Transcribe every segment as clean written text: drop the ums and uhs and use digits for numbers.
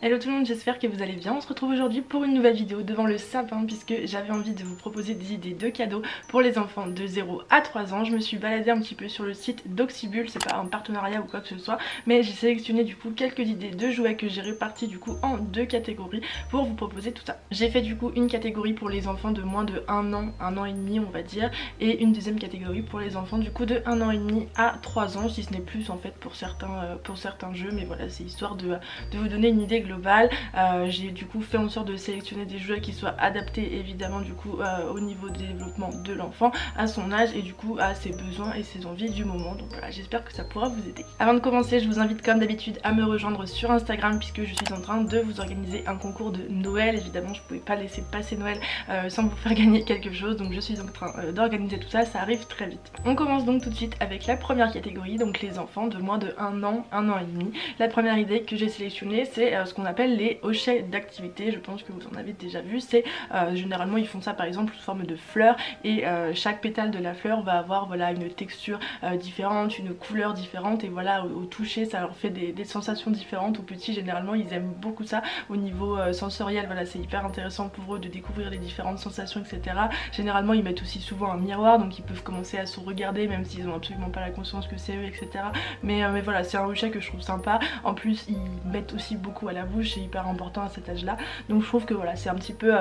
Hello tout le monde, j'espère que vous allez bien. On se retrouve aujourd'hui pour une nouvelle vidéo devant le sapin puisque j'avais envie de vous proposer des idées de cadeaux pour les enfants de 0 à 3 ans. Je me suis baladée un petit peu sur le site d'Oxybul, c'est pas un partenariat ou quoi que ce soit, mais j'ai sélectionné du coup quelques idées de jouets que j'ai répartis du coup en 2 catégories pour vous proposer tout ça. J'ai fait du coup une catégorie pour les enfants de moins de 1 an et demi on va dire, et une deuxième catégorie pour les enfants du coup de 1 an et demi à 3 ans, si ce n'est plus en fait pour certains jeux, mais voilà, c'est histoire de vous donner une idée globale. J'ai du coup fait en sorte de sélectionner des jeux qui soient adaptés évidemment du coup au niveau de développement de l'enfant, à son âge et du coup à ses besoins et ses envies du moment. Donc voilà, j'espère que ça pourra vous aider. Avant de commencer, je vous invite comme d'habitude à me rejoindre sur Instagram puisque je suis en train de vous organiser un concours de Noël. Évidemment je pouvais pas laisser passer Noël sans vous faire gagner quelque chose, donc je suis en train d'organiser tout ça, ça arrive très vite. On commence donc tout de suite avec la première catégorie, donc les enfants de moins de 1 an et demi. La première idée que j'ai sélectionnée, c'est ce qu'on appelle les hochets d'activité. Je pense que vous en avez déjà vu. C'est généralement ils font ça par exemple sous forme de fleurs et chaque pétale de la fleur va avoir voilà une texture différente, une couleur différente, et voilà au toucher ça leur fait des sensations différentes. Aux petits généralement ils aiment beaucoup ça au niveau sensoriel, voilà, c'est hyper intéressant pour eux de découvrir les différentes sensations, etc. Généralement ils mettent aussi souvent un miroir, donc ils peuvent commencer à se regarder même s'ils ont absolument pas la conscience que c'est eux, etc. Mais voilà, c'est un hochet que je trouve sympa. En plus ils mettent aussi beaucoup à la bouche, c'est hyper important à cet âge là, donc je trouve que voilà c'est un petit peu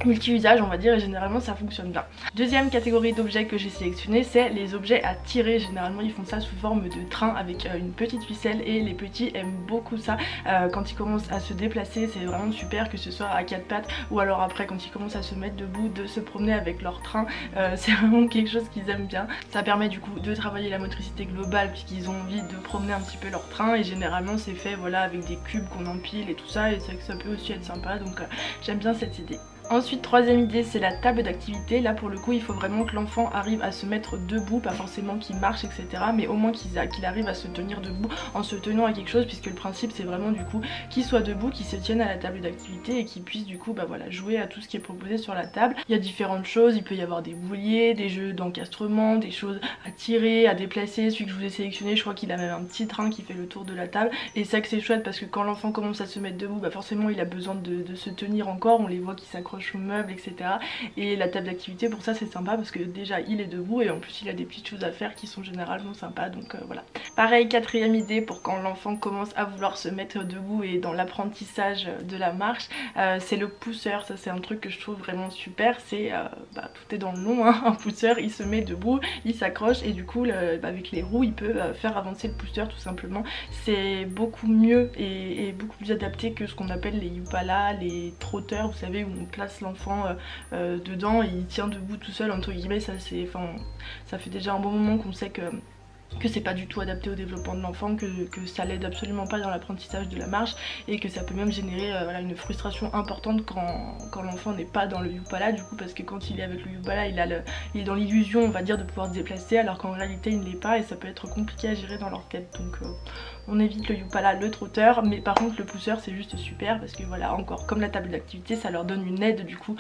multi-usage on va dire, et généralement ça fonctionne bien. Deuxième catégorie d'objets que j'ai sélectionné, c'est les objets à tirer. Généralement ils font ça sous forme de train avec une petite ficelle, et les petits aiment beaucoup ça quand ils commencent à se déplacer. C'est vraiment super, que ce soit à quatre pattes ou alors après quand ils commencent à se mettre debout, de se promener avec leur train. C'est vraiment quelque chose qu'ils aiment bien. Ça permet du coup de travailler la motricité globale puisqu'ils ont envie de promener un petit peu leur train, et généralement c'est fait voilà avec des cubes qu'on empile et tout ça, et c'est vrai que ça peut aussi être sympa, donc j'aime bien cette idée. Ensuite, troisième idée, c'est la table d'activité. Là pour le coup il faut vraiment que l'enfant arrive à se mettre debout, pas forcément qu'il marche etc, mais au moins qu'il arrive à se tenir debout en se tenant à quelque chose, puisque le principe c'est vraiment du coup qu'il soit debout, qu'il se tienne à la table d'activité et qu'il puisse du coup bah voilà jouer à tout ce qui est proposé sur la table. Il y a différentes choses, il peut y avoir des bouliers, des jeux d'encastrement, des choses à tirer, à déplacer. Celui que je vous ai sélectionné, je crois qu'il a même un petit train qui fait le tour de la table, et ça que c'est chouette parce que quand l'enfant commence à se mettre debout, bah forcément il a besoin de se tenir encore, on les voit qui s'accrochent aux meubles, etc. Et la table d'activité pour ça c'est sympa parce que déjà il est debout et en plus il a des petites choses à faire qui sont généralement sympas, donc voilà. Pareil, quatrième idée pour quand l'enfant commence à vouloir se mettre debout et dans l'apprentissage de la marche, c'est le pousseur. Ça c'est un truc que je trouve vraiment super, c'est tout est dans le nom hein. Un pousseur il se met debout, il s'accroche et du coup avec les roues il peut faire avancer le pousseur tout simplement. C'est beaucoup mieux et beaucoup plus adapté que ce qu'on appelle les Yupala, les trotteurs, vous savez, où on place l'enfant dedans et il tient debout tout seul entre guillemets. Ça c'est, enfin, ça fait déjà un bon moment qu'on sait que c'est pas du tout adapté au développement de l'enfant, que ça l'aide absolument pas dans l'apprentissage de la marche, et que ça peut même générer voilà, une frustration importante quand l'enfant n'est pas dans le Yupala du coup, parce que quand il est avec le Yupala il est dans l'illusion on va dire de pouvoir se déplacer alors qu'en réalité il ne l'est pas, et ça peut être compliqué à gérer dans leur tête, donc on évite le Yupala, le trotteur. Mais par contre le pousseur c'est juste super parce que voilà, encore comme la table d'activité, ça leur donne une aide du coup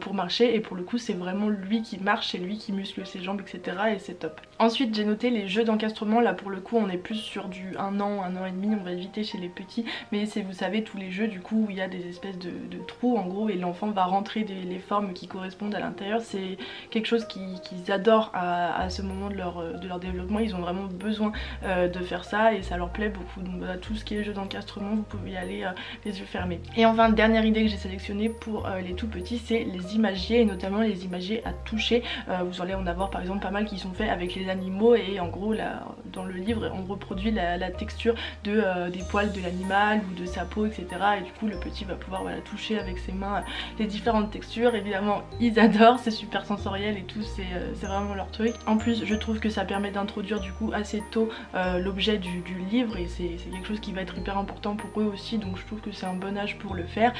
pour marcher, et pour le coup c'est vraiment lui qui marche, c'est lui qui muscle ses jambes etc, et c'est top. Ensuite j'ai noté les jeux d'encastrement. Là pour le coup on est plus sur du 1 an et demi, on va éviter chez les petits, mais c'est, vous savez, tous les jeux du coup où il y a des espèces de trous en gros et l'enfant va rentrer les formes qui correspondent à l'intérieur. C'est quelque chose qu'ils adorent à ce moment de leur développement, ils ont vraiment besoin de faire ça et ça leur plaît beaucoup. Donc voilà, tout ce qui est jeu d'encastrement vous pouvez y aller les yeux fermés. Et enfin dernière idée que j'ai sélectionnée pour les tout petits, c'est les imagiers, et notamment les imagiers à toucher. Vous allez en avoir par exemple pas mal qui sont faits avec les animaux, et en gros là dans le livre on reproduit la texture des poils de l'animal ou de sa peau etc, et du coup le petit va pouvoir voilà, toucher avec ses mains les différentes textures. Évidemment ils adorent, c'est super sensoriel et tout, c'est vraiment leur truc. En plus je trouve que ça permet d'introduire du coup assez tôt l'objet du livre, et c'est quelque chose qui va être hyper important pour eux aussi, donc je trouve que c'est un bon âge pour le faire.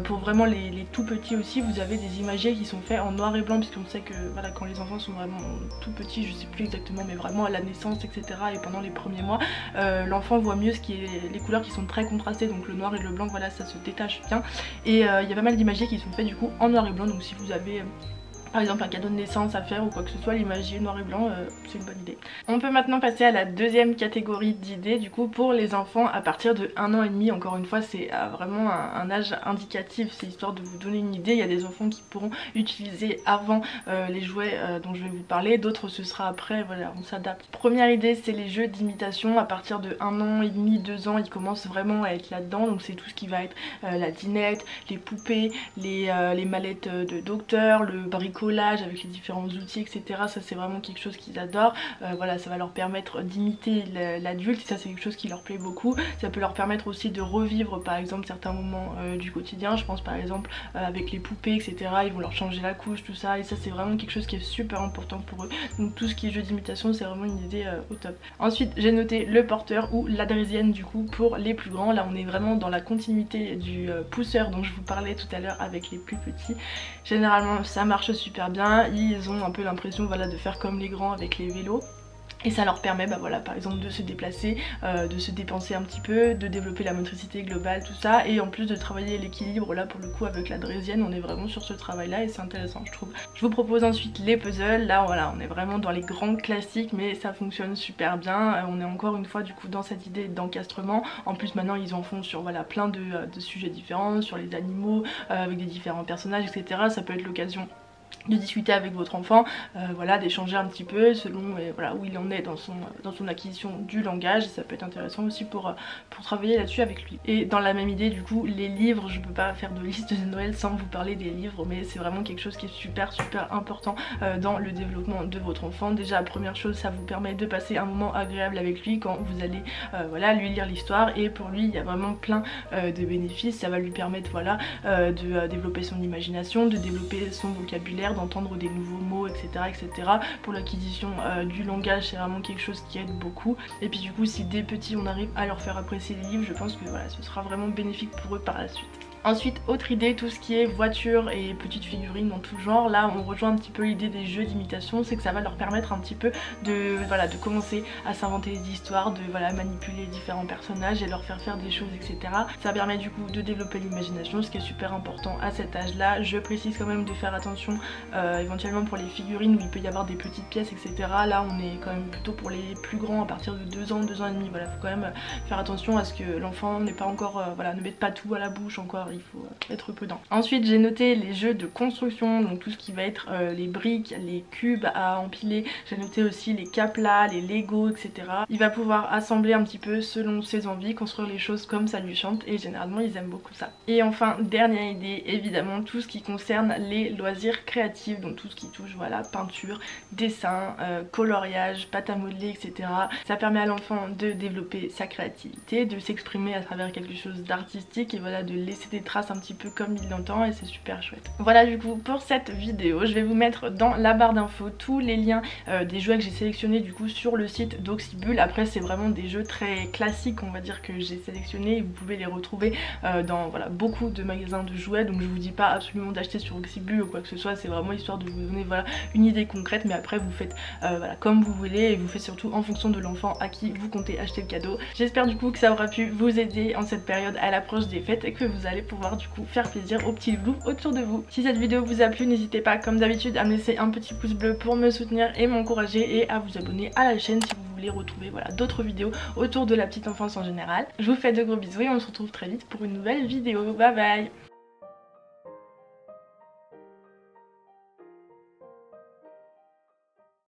Pour vraiment les tout petits aussi, vous avez des imagiers qui sont faits en noir et blanc, puisqu'on sait que voilà, quand les enfants sont vraiment tout petits, je sais plus exactement, mais vraiment à la naissance etc, et pendant les premiers mois, l'enfant voit mieux les couleurs qui sont très contrastées, donc le noir et le blanc voilà, ça se détache bien, et il y a pas mal d'imagiers qui sont faits du coup en noir et blanc, donc si vous avez par exemple un cadeau de naissance à faire ou quoi que ce soit, l'imaginer noir et blanc, c'est une bonne idée. On peut maintenant passer à la deuxième catégorie d'idées du coup pour les enfants à partir de 1 an et demi. Encore une fois c'est vraiment un âge indicatif, c'est histoire de vous donner une idée. Il y a des enfants qui pourront utiliser avant les jouets dont je vais vous parler, d'autres ce sera après, voilà on s'adapte. Première idée c'est les jeux d'imitation. À partir de 1 an et demi, 2 ans ils commencent vraiment à être là-dedans, donc c'est tout ce qui va être la dinette, les poupées, les mallettes de docteur, le bricolage avec les différents outils etc. Ça c'est vraiment quelque chose qu'ils adorent. Voilà, ça va leur permettre d'imiter l'adulte et ça c'est quelque chose qui leur plaît beaucoup. Ça peut leur permettre aussi de revivre par exemple certains moments du quotidien. Je pense par exemple avec les poupées etc. Ils vont leur changer la couche, tout ça, et ça c'est vraiment quelque chose qui est super important pour eux. Donc tout ce qui est jeu d'imitation c'est vraiment une idée au top. Ensuite j'ai noté le porteur ou la draisienne du coup pour les plus grands. Là on est vraiment dans la continuité du pousseur dont je vous parlais tout à l'heure avec les plus petits. Généralement ça marche super bien, ils ont un peu l'impression voilà, de faire comme les grands avec les vélos. Et ça leur permet bah voilà, par exemple de se déplacer, de se dépenser un petit peu, de développer la motricité globale, tout ça, et en plus de travailler l'équilibre. Là pour le coup avec la draisienne on est vraiment sur ce travail là et c'est intéressant je trouve. Je vous propose ensuite les puzzles. Là voilà on est vraiment dans les grands classiques mais ça fonctionne super bien. On est encore une fois du coup dans cette idée d'encastrement. En plus maintenant ils en font sur voilà, plein de sujets différents, sur les animaux, avec des différents personnages etc. Ça peut être l'occasion de discuter avec votre enfant, voilà, d'échanger un petit peu selon voilà, où il en est dans son acquisition du langage. Et ça peut être intéressant aussi pour travailler là-dessus avec lui. Et dans la même idée du coup les livres, je peux pas faire de liste de Noël sans vous parler des livres, mais c'est vraiment quelque chose qui est super important dans le développement de votre enfant. Déjà première chose, ça vous permet de passer un moment agréable avec lui quand vous allez voilà, lui lire l'histoire, et pour lui il y a vraiment plein de bénéfices. Ça va lui permettre voilà, de développer son imagination, de développer son vocabulaire, d'entendre des nouveaux mots etc. Pour l'acquisition du langage c'est vraiment quelque chose qui aide beaucoup. Et puis du coup si dès petits on arrive à leur faire apprécier les livres, je pense que voilà, ce sera vraiment bénéfique pour eux par la suite. Ensuite autre idée, tout ce qui est voiture et petites figurines dans tout genre. Là on rejoint un petit peu l'idée des jeux d'imitation, c'est que ça va leur permettre un petit peu de, voilà, de commencer à s'inventer des histoires, de voilà, manipuler différents personnages et leur faire des choses etc. Ça permet du coup de développer l'imagination, ce qui est super important à cet âge là. Je précise quand même de faire attention éventuellement pour les figurines où il peut y avoir des petites pièces etc. Là on est quand même plutôt pour les plus grands à partir de 2 ans, 2 ans et demi. Voilà, faut quand même faire attention à ce que l'enfant n'est pas encore, voilà, ne mette pas tout à la bouche encore. Il faut être prudent. Ensuite j'ai noté les jeux de construction, donc tout ce qui va être les briques, les cubes à empiler. J'ai noté aussi les caplas, les Lego etc. Il va pouvoir assembler un petit peu selon ses envies, construire les choses comme ça lui chante et généralement ils aiment beaucoup ça. Et enfin dernière idée, évidemment tout ce qui concerne les loisirs créatifs, donc tout ce qui touche voilà, peinture, dessin, coloriage, pâte à modeler etc. Ça permet à l'enfant de développer sa créativité, de s'exprimer à travers quelque chose d'artistique et voilà, de laisser des traces un petit peu comme il l'entend et c'est super chouette. Voilà du coup pour cette vidéo, je vais vous mettre dans la barre d'infos tous les liens des jouets que j'ai sélectionnés du coup sur le site d'Oxybul. Après c'est vraiment des jeux très classiques on va dire que j'ai sélectionnés et vous pouvez les retrouver dans voilà, beaucoup de magasins de jouets, donc je vous dis pas absolument d'acheter sur Oxybul ou quoi que ce soit, c'est vraiment histoire de vous donner voilà, une idée concrète, mais après vous faites voilà, comme vous voulez et vous faites surtout en fonction de l'enfant à qui vous comptez acheter le cadeau. J'espère du coup que ça aura pu vous aider en cette période à l'approche des fêtes et que vous allez pouvoir du coup faire plaisir aux petits loulous autour de vous. Si cette vidéo vous a plu, n'hésitez pas comme d'habitude à me laisser un petit pouce bleu pour me soutenir et m'encourager, et à vous abonner à la chaîne si vous voulez retrouver voilà, d'autres vidéos autour de la petite enfance en général. Je vous fais de gros bisous et on se retrouve très vite pour une nouvelle vidéo. Bye bye.